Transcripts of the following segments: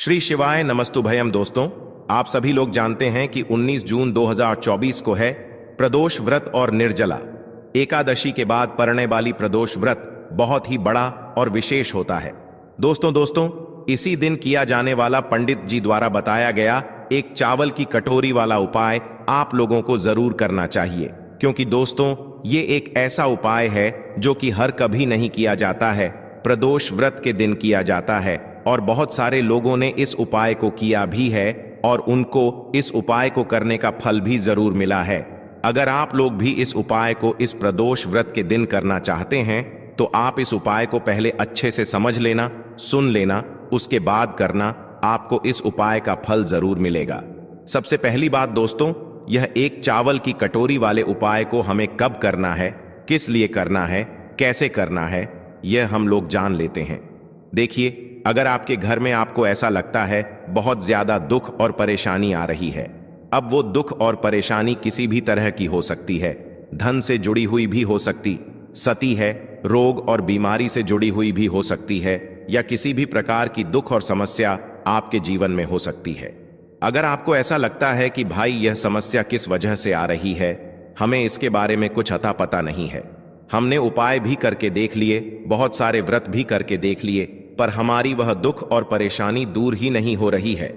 श्री शिवाय नमस्तुभयम। दोस्तों, आप सभी लोग जानते हैं कि 19 जून 2024 को है प्रदोष व्रत और निर्जला एकादशी के बाद पड़ने वाली प्रदोष व्रत बहुत ही बड़ा और विशेष होता है। दोस्तों, इसी दिन किया जाने वाला पंडित जी द्वारा बताया गया एक चावल की कटोरी वाला उपाय आप लोगों को जरूर करना चाहिए, क्योंकि दोस्तों ये एक ऐसा उपाय है जो कि हर कभी नहीं किया जाता है, प्रदोष व्रत के दिन किया जाता है और बहुत सारे लोगों ने इस उपाय को किया भी है और उनको इस उपाय को करने का फल भी जरूर मिला है। अगर आप लोग भी इस उपाय को इस प्रदोष व्रत के दिन करना चाहते हैं तो आप इस उपाय को पहले अच्छे से समझ लेना, सुन लेना, उसके बाद करना, आपको इस उपाय का फल जरूर मिलेगा। सबसे पहली बात दोस्तों, यह एक चावल की कटोरी वाले उपाय को हमें कब करना है, किस लिए करना है, कैसे करना है, यह हम लोग जान लेते हैं। देखिए, अगर आपके घर में आपको ऐसा लगता है बहुत ज्यादा दुख और परेशानी आ रही है, अब वो दुख और परेशानी किसी भी तरह की हो सकती है, धन से जुड़ी हुई भी हो सकती, सती है, रोग और बीमारी से जुड़ी हुई भी हो सकती है, या किसी भी प्रकार की दुख और समस्या आपके जीवन में हो सकती है। अगर आपको ऐसा लगता है कि भाई यह समस्या किस वजह से आ रही है, हमें इसके बारे में कुछ अता पता नहीं है, हमने उपाय भी करके देख लिए, बहुत सारे व्रत भी करके देख लिए, पर हमारी वह दुख और परेशानी दूर ही नहीं हो रही है।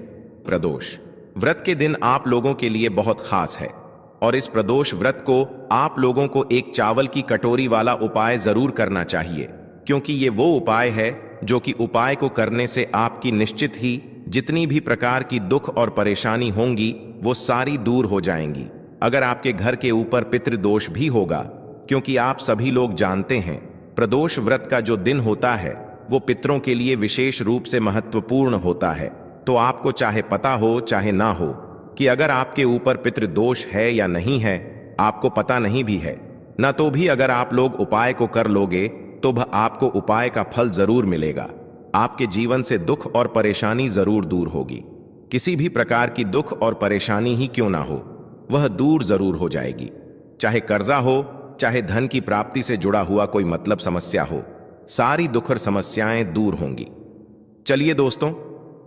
प्रदोष व्रत के दिन आप लोगों के लिए बहुत खास है और इस प्रदोष व्रत को आप लोगों को एक चावल की कटोरी वाला उपाय जरूर करना चाहिए, क्योंकि ये वो उपाय है जो कि उपाय को करने से आपकी निश्चित ही जितनी भी प्रकार की दुख और परेशानी होंगी वो सारी दूर हो जाएंगी। अगर आपके घर के ऊपर पितृदोष भी होगा, क्योंकि आप सभी लोग जानते हैं प्रदोष व्रत का जो दिन होता है वो पितरों के लिए विशेष रूप से महत्वपूर्ण होता है, तो आपको चाहे पता हो चाहे ना हो कि अगर आपके ऊपर पितृदोष है या नहीं है, आपको पता नहीं भी है ना, तो भी अगर आप लोग उपाय को कर लोगे तो आपको उपाय का फल जरूर मिलेगा। आपके जीवन से दुख और परेशानी जरूर दूर होगी। किसी भी प्रकार की दुख और परेशानी ही क्यों ना हो, वह दूर जरूर हो जाएगी। चाहे कर्जा हो, चाहे धन की प्राप्ति से जुड़ा हुआ कोई मतलब समस्या हो, सारी दुख और समस्याएं दूर होंगी। चलिए दोस्तों,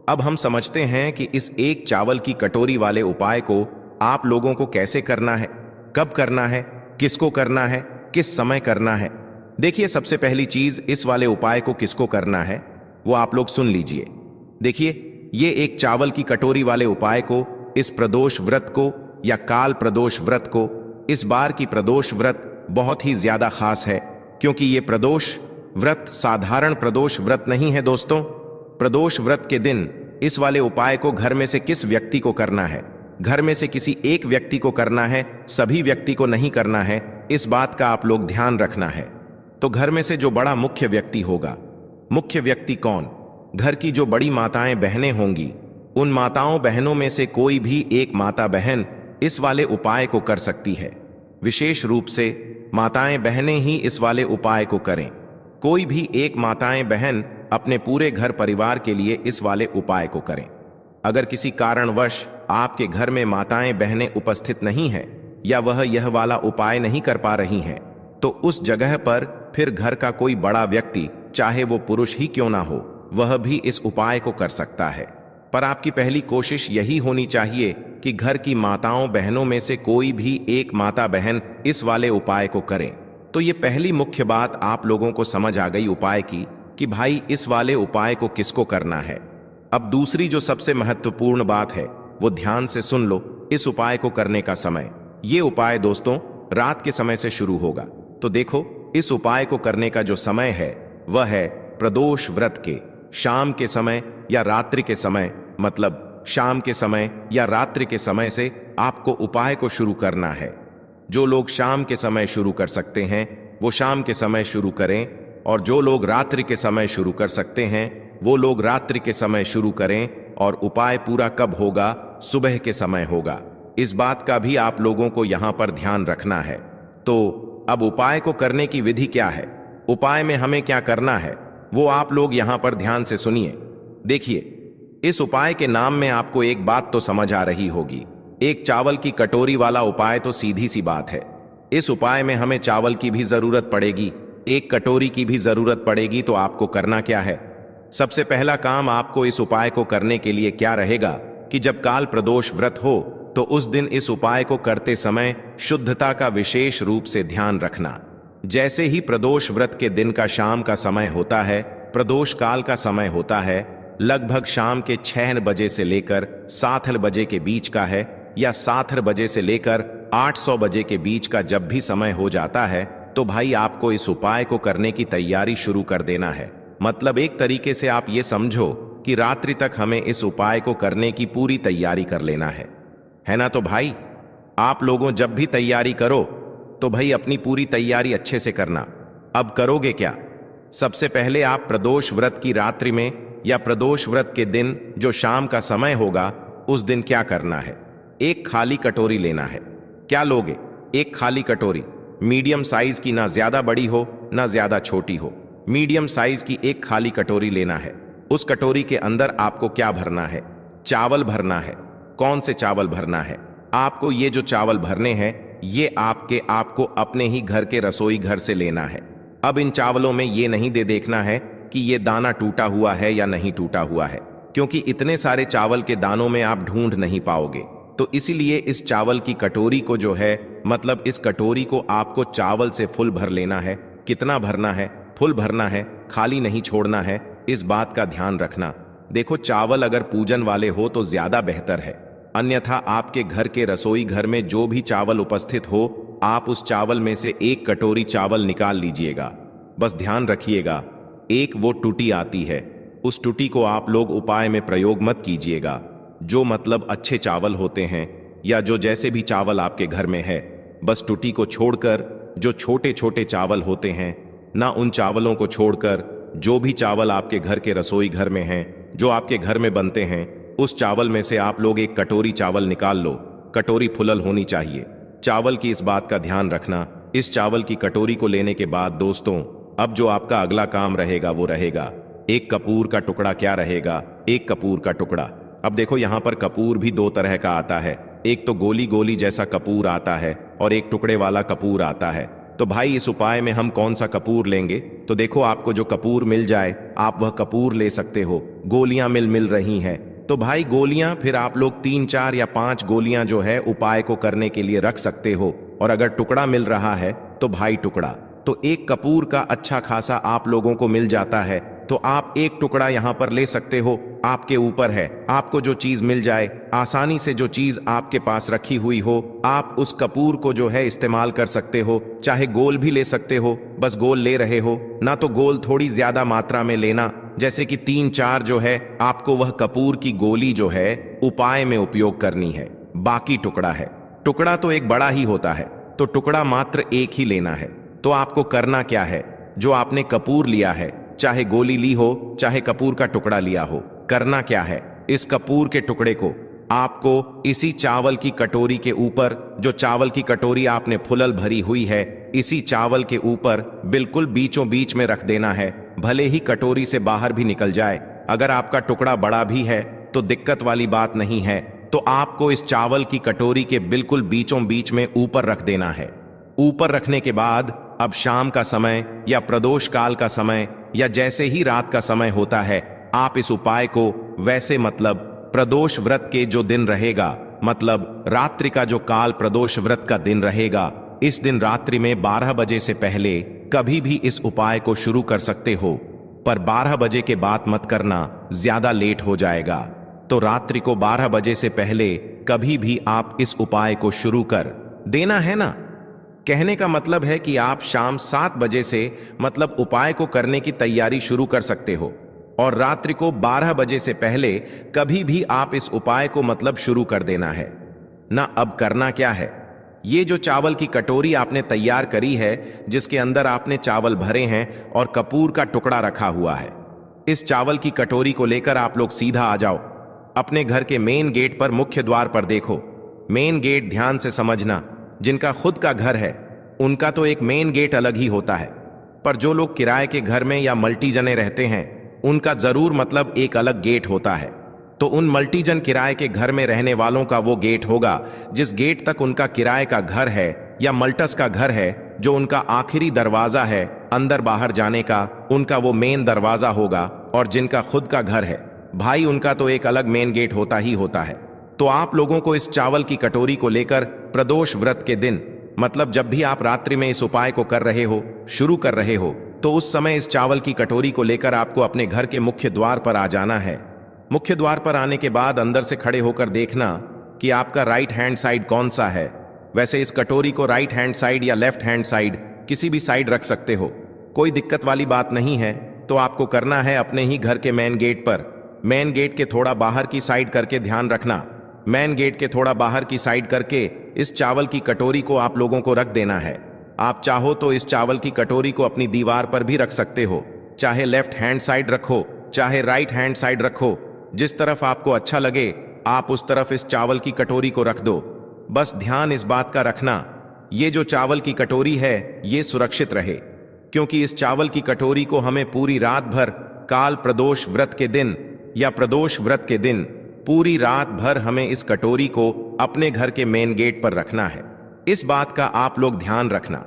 अब हम समझते हैं कि इस एक चावल की कटोरी वाले उपाय को आप लोगों को कैसे करना है, कब करना है, किसको करना है, किस समय करना है। देखिए, सबसे पहली चीज, इस वाले उपाय को किसको करना है वो आप लोग सुन लीजिए। देखिए, ये एक चावल की कटोरी वाले उपाय को इस प्रदोष व्रत को या काल प्रदोष व्रत को, इस बार की प्रदोष व्रत बहुत ही ज्यादा खास है, क्योंकि ये प्रदोष व्रत साधारण प्रदोष व्रत नहीं है। दोस्तों, प्रदोष व्रत के दिन इस वाले उपाय को घर में से किस व्यक्ति को करना है, घर में से किसी एक व्यक्ति को करना है, सभी व्यक्ति को नहीं करना है, इस बात का आप लोग ध्यान रखना है। तो घर में से जो बड़ा मुख्य व्यक्ति होगा, मुख्य व्यक्ति कौन, घर की जो बड़ी माताएं बहनें होंगी, उन माताओं बहनों में से कोई भी एक माता बहन इस वाले उपाय को कर सकती है। विशेष रूप से माताएं बहनें ही इस वाले उपाय को करें। कोई भी एक माताएं बहन अपने पूरे घर परिवार के लिए इस वाले उपाय को करें। अगर किसी कारणवश आपके घर में माताएं बहनें उपस्थित नहीं हैं या वह यह वाला उपाय नहीं कर पा रही हैं, तो उस जगह पर फिर घर का कोई बड़ा व्यक्ति, चाहे वो पुरुष ही क्यों ना हो, वह भी इस उपाय को कर सकता है। पर आपकी पहली कोशिश यही होनी चाहिए कि घर की माताओं बहनों में से कोई भी एक माता बहन इस वाले उपाय को करें। तो ये पहली मुख्य बात आप लोगों को समझ आ गई उपाय की कि भाई इस वाले उपाय को किसको करना है। अब दूसरी जो सबसे महत्वपूर्ण बात है वो ध्यान से सुन लो, इस उपाय को करने का समय। ये उपाय दोस्तों रात के समय से शुरू होगा। तो देखो, इस उपाय को करने का जो समय है वह है प्रदोष व्रत के शाम के समय या रात्रि के समय, मतलब शाम के समय या रात्रि के समय से आपको उपाय को शुरू करना है। जो लोग शाम के समय शुरू कर सकते हैं वो शाम के समय शुरू करें, और जो लोग रात्रि के समय शुरू कर सकते हैं वो लोग रात्रि के समय शुरू करें। और उपाय पूरा कब होगा? सुबह के समय होगा। इस बात का भी आप लोगों को यहाँ पर ध्यान रखना है। तो अब उपाय को करने की विधि क्या है, उपाय में हमें क्या करना है, वो आप लोग यहाँ पर ध्यान से सुनिए। देखिए, इस उपाय के नाम में आपको एक बात तो समझ आ रही होगी, एक चावल की कटोरी वाला उपाय तो सीधी सी बात है। इस उपाय में हमें चावल की भी जरूरत पड़ेगी, एक कटोरी की भी जरूरत पड़ेगी। तो आपको करना क्या है, सबसे पहला काम आपको इस उपाय को करने के लिए क्या रहेगा कि जब काल प्रदोष व्रत हो तो उस दिन इस उपाय को करते समय शुद्धता का विशेष रूप से ध्यान रखना। जैसे ही प्रदोष व्रत के दिन का शाम का समय होता है, प्रदोष काल का समय होता है, लगभग शाम के 6 बजे से लेकर 7 बजे के बीच का है, या 7 बजे से लेकर 800 बजे के बीच का जब भी समय हो जाता है, तो भाई आपको इस उपाय को करने की तैयारी शुरू कर देना है। मतलब एक तरीके से आप ये समझो कि रात्रि तक हमें इस उपाय को करने की पूरी तैयारी कर लेना है ना। तो भाई आप लोगों जब भी तैयारी करो तो भाई अपनी पूरी तैयारी अच्छे से करना। अब करोगे क्या? सबसे पहले आप प्रदोष व्रत की रात्रि में या प्रदोष व्रत के दिन जो शाम का समय होगा उस दिन क्या करना है, एक खाली कटोरी लेना है। क्या लोगे? एक खाली कटोरी, मीडियम साइज की, ना ज्यादा बड़ी हो ना ज्यादा छोटी हो, मीडियम साइज की एक खाली कटोरी लेना है। उस कटोरी के अंदर आपको क्या भरना है? चावल भरना है। कौन से चावल भरना है? आपको ये जो चावल भरने हैं ये आपको अपने ही घर के रसोई घर से लेना है। अब इन चावलों में ये नहीं देखना है कि ये दाना टूटा हुआ है या नहीं टूटा हुआ है, क्योंकि इतने सारे चावल के दानों में आप ढूंढ नहीं पाओगे। तो इसीलिए इस चावल की कटोरी को जो है, मतलब इस कटोरी को आपको चावल से फुल भर लेना है। कितना भरना है? फुल भरना है, खाली नहीं छोड़ना है। इस बात का ध्यान रखना। देखो, चावल अगर पूजन वाले हो तो ज्यादा बेहतर है, अन्यथा आपके घर के रसोई घर में जो भी चावल उपस्थित हो, आप उस चावल में से एक कटोरी चावल निकाल लीजिएगा। बस ध्यान रखिएगा, एक वो टूटी आती है, उस टूटी को आप लोग उपाय में प्रयोग मत कीजिएगा। जो मतलब अच्छे चावल होते हैं या जो जैसे भी चावल आपके घर में है, बस टूटी को छोड़कर जो छोटे छोटे चावल होते हैं ना, उन चावलों को छोड़कर जो भी चावल आपके घर के रसोई घर में हैं, जो आपके घर में बनते हैं, उस चावल में से आप लोग एक कटोरी चावल निकाल लो। कटोरी फुलल होनी चाहिए। चावल की इस बात का ध्यान रखना। इस चावल की कटोरी को लेने के बाद दोस्तों, अब जो आपका अगला काम रहेगा वो रहेगा एक कपूर का टुकड़ा। क्या रहेगा? एक कपूर का टुकड़ा। अब देखो, यहाँ पर कपूर भी दो तरह का आता है। एक तो गोली गोली जैसा कपूर आता है और एक टुकड़े वाला कपूर आता है। तो भाई इस उपाय में हम कौन सा कपूर लेंगे? तो देखो, आपको जो कपूर मिल जाए आप वह कपूर ले सकते हो। गोलियां मिल रही हैं तो भाई गोलियां फिर आप लोग 3, 4 या 5 गोलियां जो है उपाय को करने के लिए रख सकते हो। और अगर टुकड़ा मिल रहा है तो भाई टुकड़ा, तो एक कपूर का अच्छा खासा आप लोगों को मिल जाता है, तो आप एक टुकड़ा यहां पर ले सकते हो। आपके ऊपर है, आपको जो चीज मिल जाए, आसानी से जो चीज आपके पास रखी हुई हो, आप उस कपूर को जो है इस्तेमाल कर सकते हो। चाहे गोल भी ले सकते हो, बस गोल ले रहे हो ना तो गोल थोड़ी ज्यादा मात्रा में लेना, जैसे कि 3, 4 जो है आपको वह कपूर की गोली जो है उपाय में उपयोग करनी है। बाकी टुकड़ा है, टुकड़ा तो एक बड़ा ही होता है, तो टुकड़ा मात्र एक ही लेना है। तो आपको करना क्या है? जो आपने कपूर लिया है, चाहे गोली ली हो चाहे कपूर का टुकड़ा लिया हो, करना क्या है? इस कपूर के टुकड़े को आपको इसी चावल की कटोरी के ऊपर, जो चावल की कटोरी आपने फुलल भरी हुई है, इसी चावल के ऊपर बिल्कुल बीचों बीच में रख देना है। भले ही कटोरी से बाहर भी निकल जाए, अगर आपका टुकड़ा बड़ा भी है तो दिक्कत वाली बात नहीं है। तो आपको इस चावल की कटोरी के बिल्कुल बीचों बीच में ऊपर रख देना है। ऊपर रखने के बाद अब शाम का समय या प्रदोष काल का समय या जैसे ही रात का समय होता है, आप इस उपाय को वैसे मतलब प्रदोष व्रत के जो दिन रहेगा, मतलब रात्रि का जो काल प्रदोष व्रत का दिन रहेगा, इस दिन रात्रि में 12 बजे से पहले कभी भी इस उपाय को शुरू कर सकते हो। पर 12 बजे के बाद मत करना, ज्यादा लेट हो जाएगा। तो रात्रि को 12 बजे से पहले कभी भी आप इस उपाय को शुरू कर देना है ना। कहने का मतलब है कि आप शाम 7 बजे से मतलब उपाय को करने की तैयारी शुरू कर सकते हो, और रात्रि को 12 बजे से पहले कभी भी आप इस उपाय को मतलब शुरू कर देना है ना। अब करना क्या है? ये जो चावल की कटोरी आपने तैयार करी है, जिसके अंदर आपने चावल भरे हैं और कपूर का टुकड़ा रखा हुआ है, इस चावल की कटोरी को लेकर आप लोग सीधा आ जाओ अपने घर के मेन गेट पर। मुख्य द्वार पर देखो, मेन गेट ध्यान से समझना। जिनका खुद का घर है उनका तो एक मेन गेट अलग ही होता है, पर जो लोग किराए के घर में या मल्टी जने रहते हैं उनका जरूर मतलब एक अलग गेट होता है। तो उन मल्टीजन किराए के घर में रहने वालों का वो गेट होगा जिस गेट तक उनका किराए का घर है या मल्टस का घर है, जो उनका आखिरी दरवाजा है अंदर बाहर जाने का, उनका वो मेन दरवाजा होगा। और जिनका खुद का घर है, भाई उनका तो एक अलग मेन गेट होता ही होता है। तो आप लोगों को इस चावल की कटोरी को लेकर प्रदोष व्रत के दिन, मतलब जब भी आप रात्रि में इस उपाय को कर रहे हो, शुरू कर रहे हो, तो उस समय इस चावल की कटोरी को लेकर आपको अपने घर के मुख्य द्वार पर आ जाना है। मुख्य द्वार पर आने के बाद अंदर से खड़े होकर देखना कि आपका राइट हैंड साइड कौन सा है। वैसे इस कटोरी को राइट हैंड साइड या लेफ्ट हैंड साइड किसी भी साइड रख सकते हो, कोई दिक्कत वाली बात नहीं है। तो आपको करना है अपने ही घर के मेन गेट पर, मेन गेट के थोड़ा बाहर की साइड करके ध्यान रखना, मेन गेट के थोड़ा बाहर की साइड करके इस चावल की कटोरी को आप लोगों को रख देना है। आप चाहो तो इस चावल की कटोरी को अपनी दीवार पर भी रख सकते हो, चाहे लेफ्ट हैंड साइड रखो चाहे राइट हैंड साइड रखो, जिस तरफ आपको अच्छा लगे आप उस तरफ इस चावल की कटोरी को रख दो। बस ध्यान इस बात का रखना, ये जो चावल की कटोरी है ये सुरक्षित रहे, क्योंकि इस चावल की कटोरी को हमें पूरी रात भर काल प्रदोष व्रत के दिन या प्रदोष व्रत के दिन पूरी रात भर हमें इस कटोरी को अपने घर के मेन गेट पर रखना है। इस बात का आप लोग ध्यान रखना।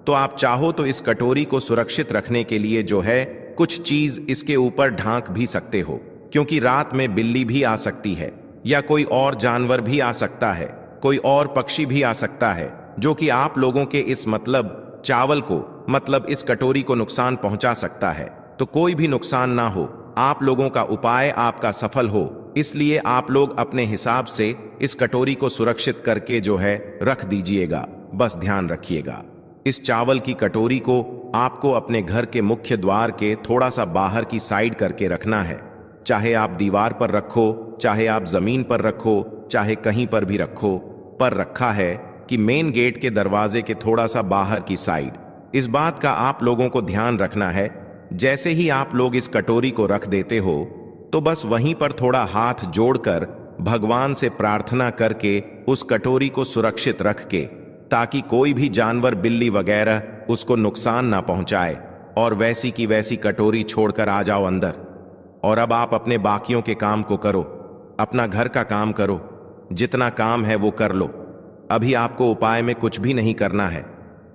तो आप चाहो तो इस कटोरी को सुरक्षित रखने के लिए जो है कुछ चीज इसके ऊपर ढांक भी सकते हो, क्योंकि रात में बिल्ली भी आ सकती है या कोई और जानवर भी आ सकता है, कोई और पक्षी भी आ सकता है, जो कि आप लोगों के इस मतलब चावल को, मतलब इस कटोरी को नुकसान पहुंचा सकता है। तो कोई भी नुकसान ना हो, आप लोगों का उपाय आपका सफल हो, इसलिए आप लोग अपने हिसाब से इस कटोरी को सुरक्षित करके जो है रख दीजिएगा। बस ध्यान रखिएगा, इस चावल की कटोरी को आपको अपने घर के मुख्य द्वार के थोड़ा सा बाहर की साइड करके रखना है। चाहे आप दीवार पर रखो, चाहे आप जमीन पर रखो, चाहे कहीं पर भी रखो, पर रखा है कि मेन गेट के दरवाजे के थोड़ा सा बाहर की साइड। इस बात का आप लोगों को ध्यान रखना है। जैसे ही आप लोग इस कटोरी को रख देते हो तो बस वहीं पर थोड़ा हाथ जोड़कर भगवान से प्रार्थना करके उस कटोरी को सुरक्षित रख के, ताकि कोई भी जानवर, बिल्ली वगैरह उसको नुकसान ना पहुंचाए, और वैसी की वैसी कटोरी छोड़कर आ जाओ अंदर। और अब आप अपने बाकियों के काम को करो, अपना घर का काम करो, जितना काम है वो कर लो। अभी आपको उपाय में कुछ भी नहीं करना है।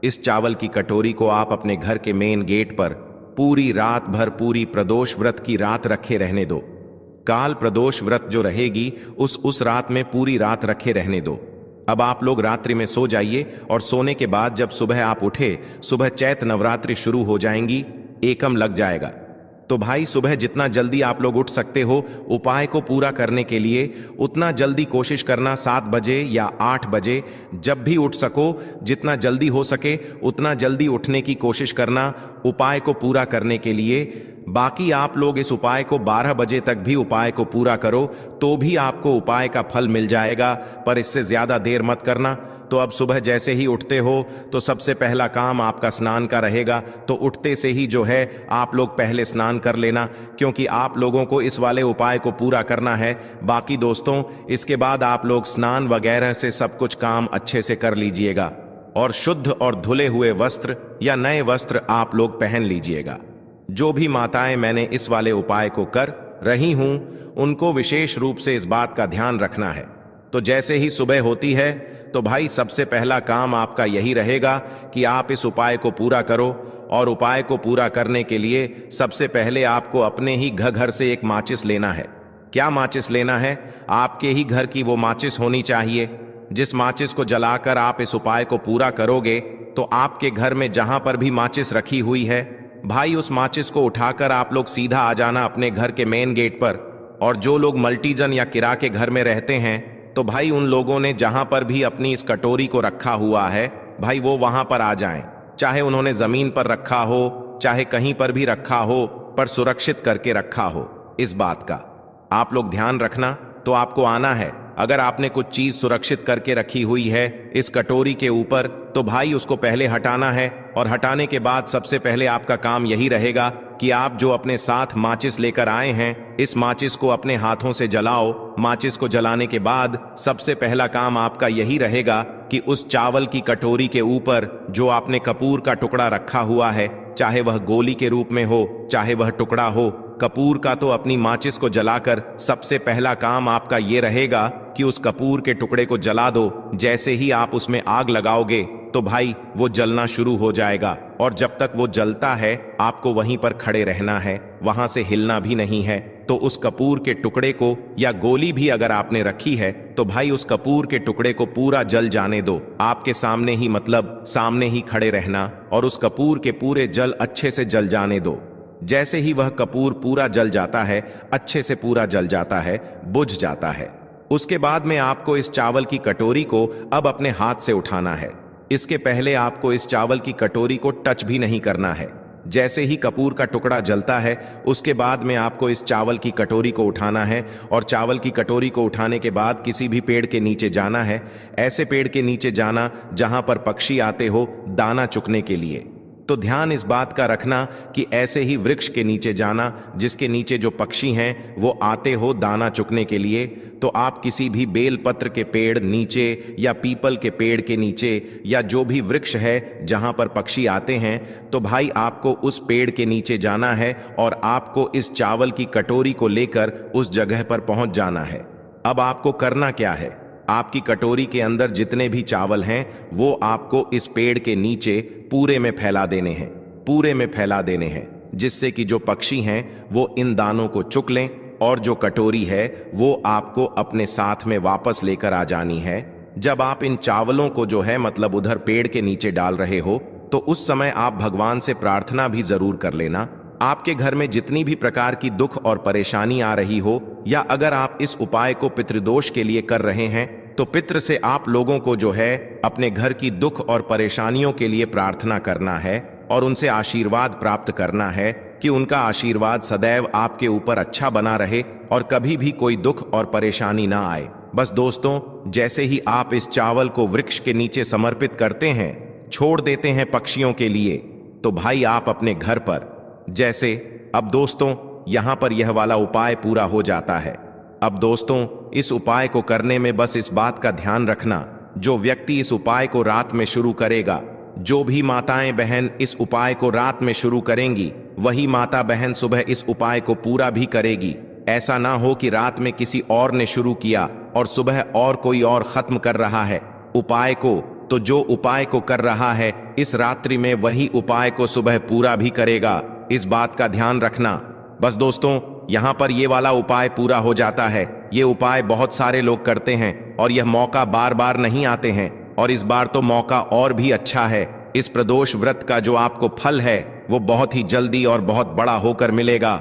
इस चावल की कटोरी को आप अपने घर के मेन गेट पर पूरी रात भर, पूरी प्रदोष व्रत की रात रखे रहने दो। काल प्रदोष व्रत जो रहेगी उस रात में पूरी रात रखे रहने दो। अब आप लोग रात्रि में सो जाइए, और सोने के बाद जब सुबह आप उठे, सुबह चैत नवरात्रि शुरू हो जाएंगी, एकम लग जाएगा। तो भाई सुबह जितना जल्दी आप लोग उठ सकते हो उपाय को पूरा करने के लिए, उतना जल्दी कोशिश करना, 7 बजे या 8 बजे, जब भी उठ सको, जितना जल्दी हो सके उतना जल्दी उठने की कोशिश करना उपाय को पूरा करने के लिए। बाकी आप लोग इस उपाय को 12 बजे तक भी उपाय को पूरा करो तो भी आपको उपाय का फल मिल जाएगा, पर इससे ज्यादा देर मत करना। तो अब सुबह जैसे ही उठते हो तो सबसे पहला काम आपका स्नान का रहेगा। तो उठते से ही जो है आप लोग पहले स्नान कर लेना, क्योंकि आप लोगों को इस वाले उपाय को पूरा करना है। बाकी दोस्तों, इसके बाद आप लोग स्नान वगैरह से सब कुछ काम अच्छे से कर लीजिएगा, और शुद्ध और धुले हुए वस्त्र या नए वस्त्र आप लोग पहन लीजिएगा। जो भी माताएं मैंने इस वाले उपाय को कर रही हूं उनको विशेष रूप से इस बात का ध्यान रखना है। तो जैसे ही सुबह होती है तो भाई सबसे पहला काम आपका यही रहेगा कि आप इस उपाय को पूरा करो। और उपाय को पूरा करने के लिए सबसे पहले आपको अपने ही घर से एक माचिस लेना है। क्या माचिस लेना है? आपके ही घर की वो माचिस होनी चाहिए, जिस माचिस को जलाकर आप इस उपाय को पूरा करोगे तो आपके घर में जहां पर भी माचिस रखी हुई है भाई, उस माचिस को उठाकर आप लोग सीधा आ जाना अपने घर के मेन गेट पर। और जो लोग मल्टीजन या किराए के घर में रहते हैं तो भाई उन लोगों ने जहां पर भी अपनी इस कटोरी को रखा हुआ है भाई वो वहां पर आ जाएं। चाहे उन्होंने जमीन पर रखा हो, चाहे कहीं पर भी रखा हो, पर सुरक्षित करके रखा हो। इस बात का आप लोग ध्यान रखना। तो आपको आना है, अगर आपने कुछ चीज सुरक्षित करके रखी हुई है इस कटोरी के ऊपर तो भाई उसको पहले हटाना है। और हटाने के बाद सबसे पहले आपका काम यही रहेगा कि आप जो अपने साथ माचिस लेकर आए हैं इस माचिस को अपने हाथों से जलाओ। माचिस को जलाने के बाद सबसे पहला काम आपका यही रहेगा कि उस चावल की कटोरी के ऊपर जो आपने कपूर का टुकड़ा रखा हुआ है, चाहे वह गोली के रूप में हो चाहे वह टुकड़ा हो कपूर का, तो अपनी माचिस को जलाकर सबसे पहला काम आपका ये रहेगा कि उस कपूर के टुकड़े को जला दो। जैसे ही आप उसमें आग लगाओगे तो भाई वो जलना शुरू हो जाएगा, और जब तक वो जलता है आपको वहीं पर खड़े रहना है, वहां से हिलना भी नहीं है। तो उस कपूर के टुकड़े को या गोली भी अगर आपने रखी है तो भाई उस कपूर के टुकड़े को पूरा जल जाने दो। आपके सामने ही, मतलब सामने ही खड़े रहना और उस कपूर के पूरे जल अच्छे से जल जाने दो। जैसे ही वह कपूर पूरा जल जाता है, अच्छे से पूरा जल जाता है, बुझ जाता है, उसके बाद में आपको इस चावल की कटोरी को अब अपने हाथ से उठाना है। इसके पहले आपको इस चावल की कटोरी को टच भी नहीं करना है। जैसे ही कपूर का टुकड़ा जलता है उसके बाद में आपको इस चावल की कटोरी को उठाना है, और चावल की कटोरी को उठाने के बाद किसी भी पेड़ के नीचे जाना है। ऐसे पेड़ के नीचे जाना जहां पर पक्षी आते हो दाना चुगने के लिए। तो ध्यान इस बात का रखना कि ऐसे ही वृक्ष के नीचे जाना जिसके नीचे जो पक्षी हैं वो आते हो दाना चुगने के लिए। तो आप किसी भी बेल पत्र के पेड़ नीचे या पीपल के पेड़ के नीचे या जो भी वृक्ष है जहां पर पक्षी आते हैं, तो भाई आपको उस पेड़ के नीचे जाना है और आपको इस चावल की कटोरी को लेकर उस जगह पर पहुंच जाना है। अब आपको करना क्या है, आपकी कटोरी के अंदर जितने भी चावल हैं वो आपको इस पेड़ के नीचे पूरे में फैला देने हैं, पूरे में फैला देने हैं, जिससे कि जो पक्षी हैं वो इन दानों को चुग लें, और जो कटोरी है वो आपको अपने साथ में वापस लेकर आ जानी है। जब आप इन चावलों को जो है मतलब उधर पेड़ के नीचे डाल रहे हो तो उस समय आप भगवान से प्रार्थना भी जरूर कर लेना। आपके घर में जितनी भी प्रकार की दुख और परेशानी आ रही हो, या अगर आप इस उपाय को पितृदोष के लिए कर रहे हैं तो पितृ से आप लोगों को जो है अपने घर की दुख और परेशानियों के लिए प्रार्थना करना है और उनसे आशीर्वाद प्राप्त करना है कि उनका आशीर्वाद सदैव आपके ऊपर अच्छा बना रहे और कभी भी कोई दुख और परेशानी ना आए। बस दोस्तों, जैसे ही आप इस चावल को वृक्ष के नीचे समर्पित करते हैं, छोड़ देते हैं पक्षियों के लिए, तो भाई आप अपने घर पर जैसे, अब दोस्तों यहां पर यह वाला उपाय पूरा हो जाता है। अब दोस्तों इस उपाय को करने में बस इस बात का ध्यान रखना, जो व्यक्ति इस उपाय को रात में शुरू करेगा, जो भी माताएं बहन इस उपाय को रात में शुरू करेंगी, वही माता बहन सुबह इस उपाय को पूरा भी करेगी। ऐसा ना हो कि रात में किसी और ने शुरू किया और सुबह और कोई और खत्म कर रहा है उपाय को, तो जो उपाय को कर रहा है इस रात्रि में वही उपाय को सुबह पूरा भी करेगा। इस बात का ध्यान रखना। बस दोस्तों यहाँ पर ये वाला उपाय पूरा हो जाता है। ये उपाय बहुत सारे लोग करते हैं और यह मौका बार बार नहीं आते हैं, और इस बार तो मौका और भी अच्छा है। इस प्रदोष व्रत का जो आपको फल है वो बहुत ही जल्दी और बहुत बड़ा होकर मिलेगा।